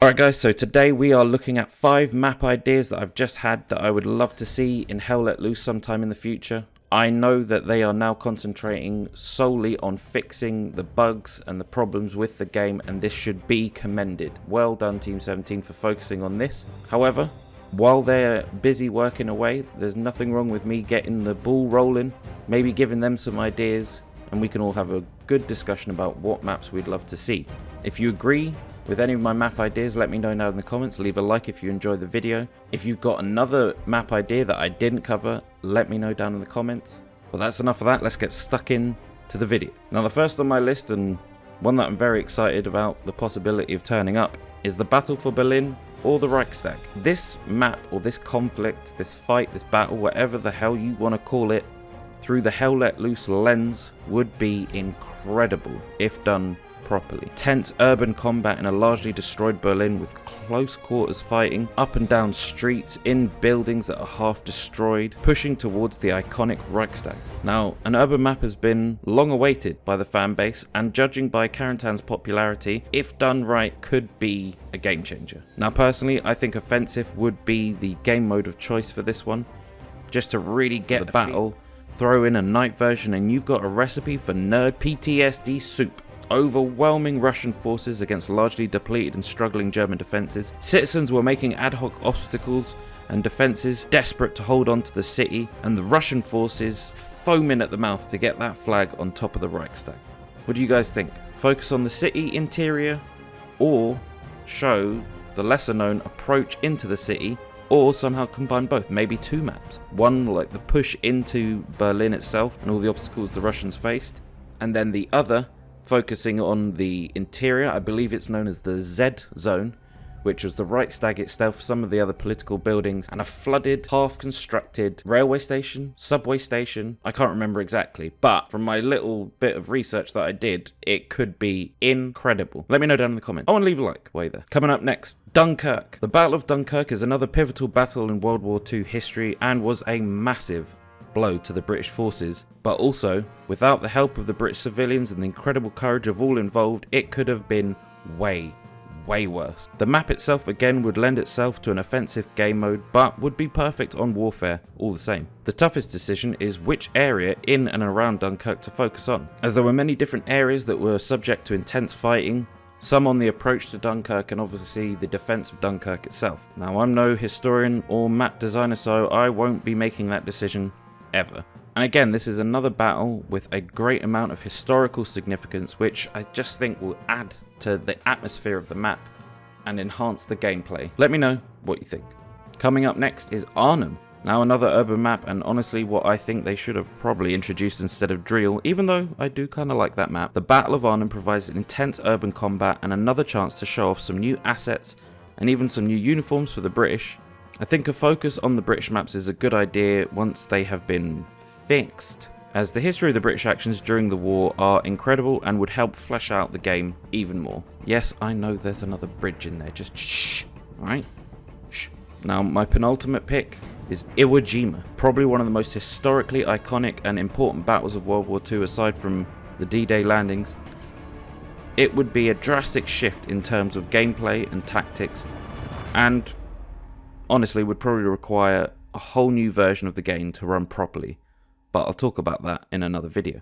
Alright guys, so today we are looking at 5 map ideas that I've just had that I would love to see in Hell Let Loose sometime in the future. I know that they are now concentrating solely on fixing the bugs and the problems with the game, and this should be commended. Well done Team 17 for focusing on this. However, while they're busy working away, there's nothing wrong with me getting the ball rolling, maybe giving them some ideas, and we can all have a good discussion about what maps we'd love to see. If you agree with any of my map ideas, let me know down in the comments. Leave a like if you enjoyed the video. If you've got another map idea that I didn't cover, let me know down in the comments. Well, that's enough of that. Let's get stuck in to the video. Now, the first on my list, and one that I'm very excited about the possibility of turning up, is the Battle for Berlin or the Reichstag. This map, or this conflict, this fight, this battle, whatever the hell you want to call it, through the Hell Let Loose lens, would be incredible if done properly. Tense urban combat in a largely destroyed Berlin with close quarters fighting, up and down streets, in buildings that are half destroyed, pushing towards the iconic Reichstag. Now, an urban map has been long awaited by the fan base, and judging by Karantan's popularity, if done right, could be a game changer. Now personally, I think offensive would be the game mode of choice for this one, just to really get the battle. Throw in a night version and you've got a recipe for nerd PTSD soup. Overwhelming Russian forces against largely depleted and struggling German defences. Citizens were making ad hoc obstacles and defences, desperate to hold on to the city, and the Russian forces foaming at the mouth to get that flag on top of the Reichstag. What do you guys think? Focus on the city interior, or show the lesser known approach into the city, or somehow combine both, maybe 2 maps. One like the push into Berlin itself and all the obstacles the Russians faced, and then the other focusing on the interior. I believe it's known as the Z zone, which was the Reichstag itself, some of the other political buildings, and a flooded, half-constructed railway station, subway station. I can't remember exactly, but from my little bit of research that I did, it could be incredible. Let me know down in the comments. Oh, and leave a like while you're there. Coming up next, Dunkirk. The Battle of Dunkirk is another pivotal battle in World War II history and was a massive blow to the British forces, but also, without the help of the British civilians and the incredible courage of all involved, it could have been way worse. The map itself again would lend itself to an offensive game mode, but would be perfect on warfare all the same. The toughest decision is which area in and around Dunkirk to focus on, as there were many different areas that were subject to intense fighting, some on the approach to Dunkirk and obviously the defense of Dunkirk itself. Now, I'm no historian or map designer, so I won't be making that decision ever. And again, this is another battle with a great amount of historical significance, which I just think will add to the atmosphere of the map and enhance the gameplay. Let me know what you think. Coming up next is Arnhem. Now, another urban map, and honestly what I think they should have probably introduced instead of Driel, even though I do kind of like that map. The Battle of Arnhem provides an intense urban combat and another chance to show off some new assets and even some new uniforms for the British. I think a focus on the British maps is a good idea once they have been fixed, as the history of the British actions during the war are incredible and would help flesh out the game even more. Yes, I know there's another bridge in there, just shh, alright? Shh. Now, my penultimate pick is Iwo Jima, probably one of the most historically iconic and important battles of World War II aside from the D-Day landings. It would be a drastic shift in terms of gameplay and tactics, and honestly would probably require a whole new version of the game to run properly, but I'll talk about that in another video.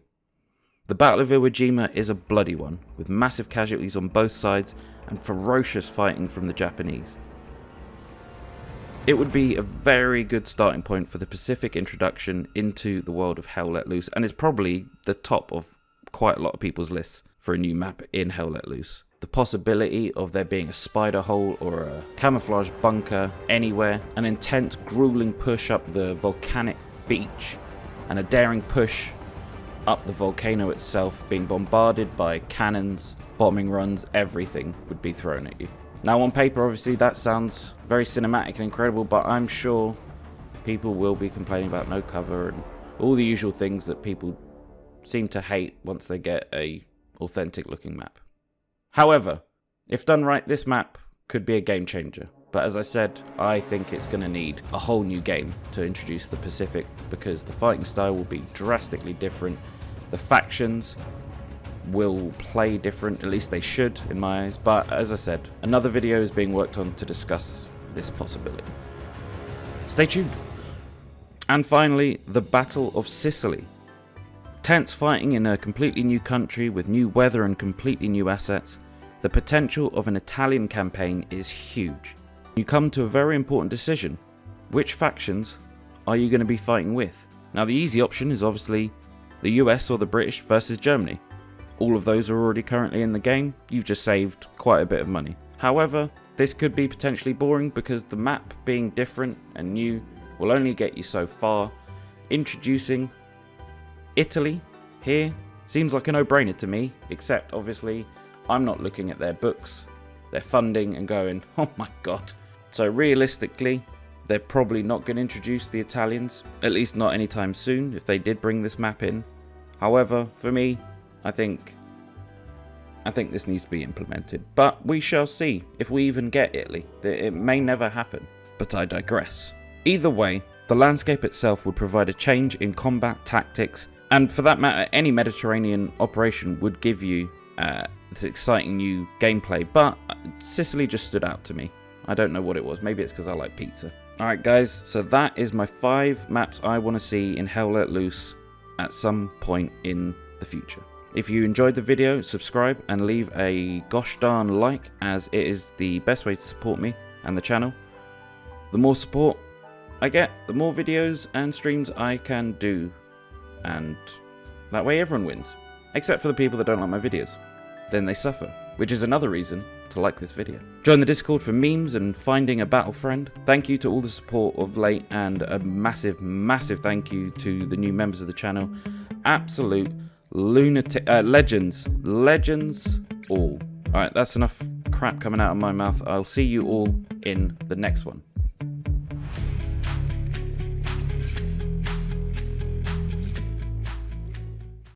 The Battle of Iwo Jima is a bloody one, with massive casualties on both sides and ferocious fighting from the Japanese. It would be a very good starting point for the Pacific introduction into the world of Hell Let Loose, and is probably the top of quite a lot of people's lists for a new map in Hell Let Loose. The possibility of there being a spider hole or a camouflage bunker anywhere, an intense grueling push up the volcanic beach, and a daring push up the volcano itself, being bombarded by cannons, bombing runs, everything would be thrown at you. Now, on paper, obviously that sounds very cinematic and incredible, but I'm sure people will be complaining about no cover and all the usual things that people seem to hate once they get a authentic looking map. However, if done right, this map could be a game changer. But as I said, I think it's going to need a whole new game to introduce the Pacific, because the fighting style will be drastically different. The factions will play different, at least they should in my eyes, but as I said, another video is being worked on to discuss this possibility. Stay tuned. And finally, the Battle of Sicily. Tense fighting in a completely new country with new weather and completely new assets. The potential of an Italian campaign is huge. You come to a very important decision. Which factions are you going to be fighting with? Now the easy option is obviously the US or the British versus Germany. All of those are already currently in the game. You've just saved quite a bit of money. However, this could be potentially boring because the map being different and new will only get you so far. Introducing Italy here seems like a no-brainer to me, except obviously I'm not looking at their books, their funding and going, oh my god. So realistically, they're probably not going to introduce the Italians, at least not anytime soon if they did bring this map in. However, for me, I think this needs to be implemented, but we shall see if we even get Italy. It may never happen, but I digress. Either way, the landscape itself would provide a change in combat tactics, and for that matter, any Mediterranean operation would give you this exciting new gameplay, but Sicily just stood out to me. I don't know what it was, maybe it's because I like pizza. Alright guys, so that is my 5 maps I want to see in Hell Let Loose at some point in the future. If you enjoyed the video, subscribe and leave a gosh darn like, as it is the best way to support me and the channel. The more support I get, the more videos and streams I can do, and that way everyone wins, except for the people that don't like my videos. Then they suffer, which is another reason to like this video. Join the Discord for memes and finding a battle friend. Thank you to all the support of late, and a massive thank you to the new members of the channel. Absolute lunatic legends all. Alright, that's enough crap coming out of my mouth. I'll see you all in the next one.